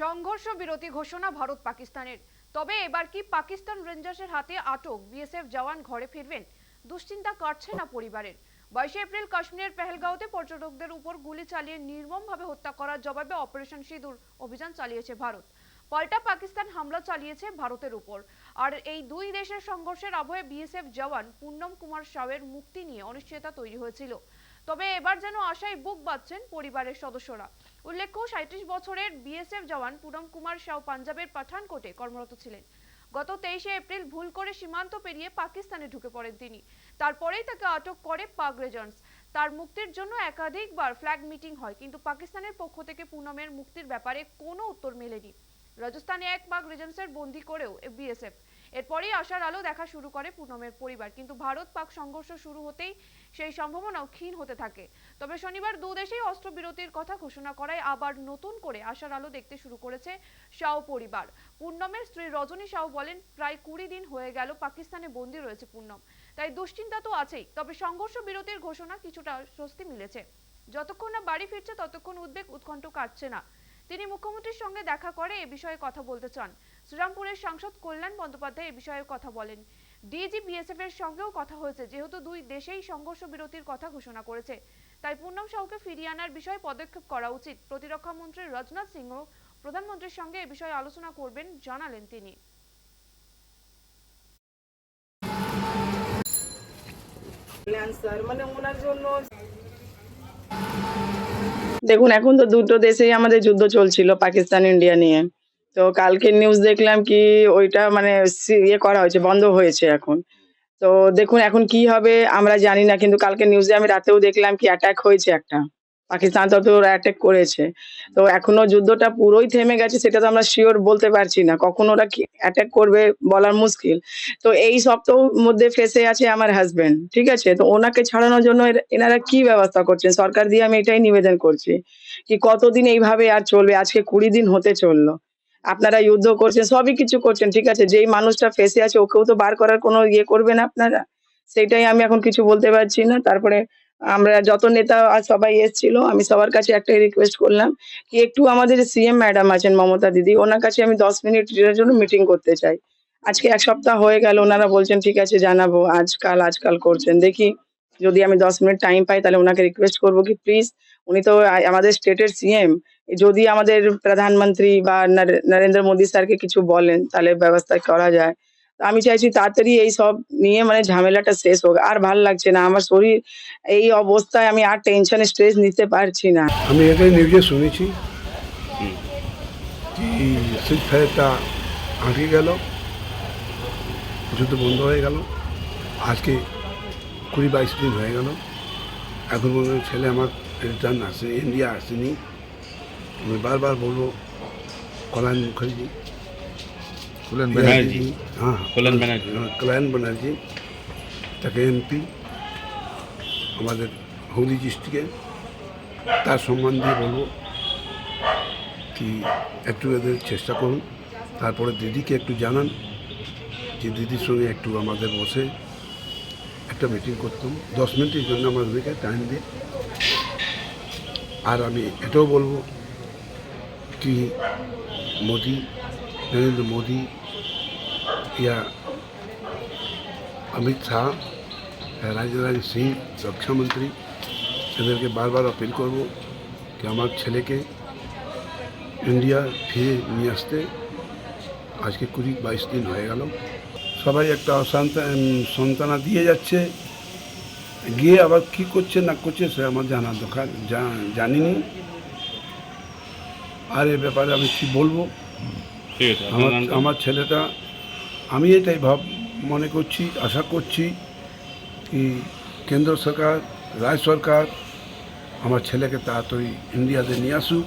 সংঘর্ষ বিরতি ঘোষণা ভারত পাকিস্তানের। তবে এবার কি পাকিস্তান রেঞ্জার্সের হাতে আটক বিএসএফ জওয়ান ঘরে ফিরবেন? দুশ্চিন্তা কাটছে না পরিবারের। 22 এপ্রিল কাশ্মীরের পেহেলগাঁওতে পর্যটকদের উপর গুলি চালিয়ে নির্মমভাবে হত্যা করার জবাবে অপারেশন সিঁদুর অভিযান চালিয়েছে ভারত। পাল্টা পাকিস্তান হামলা চালিয়েছে ভারতের উপর। আর এই দুই দেশের সংঘর্ষের আবহে বিএসএফ জওয়ান পুন্নম কুমার সাউয়ের মুক্তি নিয়ে অনিশ্চয়তা তৈরি হয়েছিল। তবে এবার যেন আশায় বুক বাঁধছেন পরিবারের সদস্যরা। উল্লেখ্য, 37 বছরের বিএসএফ জওয়ান পুনম কুমার সাউ পাঞ্জাবের পাঠানকোটে কর্মরত ছিলেন। গত 23 এপ্রিল ভুল করে সীমান্ত পেরিয়ে পাকিস্তানে ঢুকে পড়েন তিনি। তারপরেই তাকে আটক করে পাক রেঞ্জার্স। তার মুক্তির জন্য একাধিকবার ফ্ল্যাগ মিটিং হয়, কিন্তু পাকিস্তানের পক্ষ থেকে পুনমের মুক্তির ব্যাপারে কোনো উত্তর মেলেনি। রাজস্থানে এক পাক রেঞ্জার্সের বন্দী করেও বিএসএফ। এরপরই আশার আলো দেখা শুরু করে পুনমের পরিবার, কিন্তু ভারত পাক সংঘর্ষ শুরু হতেই সেই সম্ভাবনাও ক্ষীণ হতে থাকে। তবে শনিবার দুদেশেই অস্ত্রবিরতির কথা ঘোষণা করায় আবার নতুন করে আশার আলো দেখতে শুরু করেছে শাও পরিবার। পুন্নমের স্ত্রী রজনী শাও বলেন, প্রায় 20 দিন হয়ে গেল পাকিস্তানে বন্দী রয়েছে পুন্নম, তাই দুশ্চিন্তা তো আছেই। তবে সংঘর্ষ বিরতির ঘোষণা কিছুটা স্বস্তি মিলেছে। যতক্ষণ না বাড়ি ফিরছে ততক্ষণ উদ্বেগ উৎকণ্ঠ কাটছে না। তিনি মুখ্যমন্ত্রীর সঙ্গে দেখা করে এ বিষয়ে কথা বলতে চান। শ্রীরামপুরের সাংসদ কল্যাণ বন্দ্যোপাধ্যায় এ বিষয়ে কথা বলেন। ডিজি বিএসএফ এর সঙ্গেও কথা হয়েছে, যেহেতু দুই দেশেই সংঘর্ষ বিরতির কথা ঘোষণা করেছে, তাই পুন্নম সাউকে ফিরিয়ে আনার বিষয়ে পদক্ষেপ করা উচিত। প্রতিরক্ষা মন্ত্রী রাজনাথ সিংহ প্রধানমন্ত্রীর সঙ্গে এ বিষয়ে আলোচনা করবেন জানালেন তিনি। দেখুন, এখন তো দুটো দেশেই আমাদের যুদ্ধ চলছিল, পাকিস্তান ইন্ডিয়া নিয়ে। তো কালকে নিউজ দেখলাম কি ওইটা মানে ইয়ে করা হয়েছে, বন্ধ হয়েছে এখন। তো দেখুন এখন কি হবে আমরা জানি না, কিন্তু কালকে নিউজে আমি রাতেও দেখলাম কি অ্যাটাক হয়েছে একটা, পাকিস্তান তো ওরা অ্যাটাক করেছে। তো এখনো যুদ্ধটা পুরোই থেমে গেছে সেটা তো আমরা শিওর বলতে পারছি না, কখন ওরা অ্যাটাক করবে বলার মুশকিল। তো এই সপ্তাহের মধ্যে ফেসে আছে আমার হাজবেন্ড, ঠিক আছে? তো ওনাকে ছাড়ানোর জন্য এনারা কি ব্যবস্থা করছেন সরকার দিয়ে, আমি এটাই নিবেদন করছি কি কতদিন এইভাবে আর চলবে। আজকে 20 দিন হতে চললো, আপনারা যুদ্ধ করছেন, সবই কিছু করছেন, ঠিক আছে, যেই মানুষটা ফেসে আছে ওকেও তো বার করার কোনো ইয়ে করবেন আপনারা, সেটাই আমি এখন কিছু বলতে পারছি না। তারপরে আমরা যত নেতা আর সবাই এসেছিল, আমি সবার কাছে একটাই রিকোয়েস্ট করলাম কি একটু আমাদের সিএম ম্যাডাম আছেন মমতা দিদি, ওনার কাছে আমি 10 মিনিটের জন্য মিটিং করতে চাই। আজকে 1 সপ্তাহ হয়ে গেল, ওনারা বলছেন ঠিক আছে জানাবো, আজকাল করছেন। দেখি যদি আমি 10 মিনিট টাইম পাই তাহলে ওনাকে রিকোয়েস্ট করবো কি প্লিজ, উনি তো আমাদের স্টেটের সিএম, যদি আমাদের প্রধানমন্ত্রী বা নরেন্দ্র মোদী স্যারকে কিছু বলেন তাহলে ব্যবস্থা করা যায়। আমি চাইছি তাড়াতাড়ি এই সব নিয়ে মানে ঝামেলাটা শেষ হোক। আর ভাল লাগছে না, আমার শরীর এই অবস্থায়, আমি আর টেনশন স্ট্রেস নিতে পারছি না। আমি এটাই নিউজে শুনেছি কি সিজ ফায়ারটা আটকে গেল, যুদ্ধ বন্ধ হয়ে গেল। আজকে 20-22 দিন হয়ে গেল, এখন পর্যন্ত ছেলে আমার রিটার্ন আসে, ইন্ডিয়া আসেনি। আমি বারবার বলবো কল্যাণ মুখার্জি, কল্যাণ ব্যানার্জি, তাকে এমপি আমাদের হুগলি ডিস্ট্রিক্টে, তার সম্মান দিয়ে বলবো কি একটু এদের চেষ্টা করুন। তারপরে দিদিকে একটু জানান যে দিদির সঙ্গে একটু আমাদের বসে একটা মিটিং করতাম 10 মিনিটের জন্য আমাদেরকে টাইম দিয়ে। আর আমি এটাও বলবো कि मोदी, नरेंद्र मोदी या अमित शाह या राजनाथ सिंह रक्षा मंत्री, এদেরকে বারবার আপিল করব কি আমার ছেলেকে ইন্ডিয়া ফিরে নিয়ে আসতে। আজকে 20-22 দিন হয়ে গেল, সবাই একটা সান্ত্বনা দিয়ে যাচ্ছে, গিয়ে আবার কী করছে না করছে সে আমার জানার দরকার, জানিনি। আর এ ব্যাপারে আমি কী বলবো, আমার ছেলেটা, আমি এটাই মনে করছি, আশা করছি কি কেন্দ্র সরকার, রাজ্য সরকার আমার ছেলেকে তাড়াতাড়ি ইন্ডিয়াতে নিয়ে আসুক।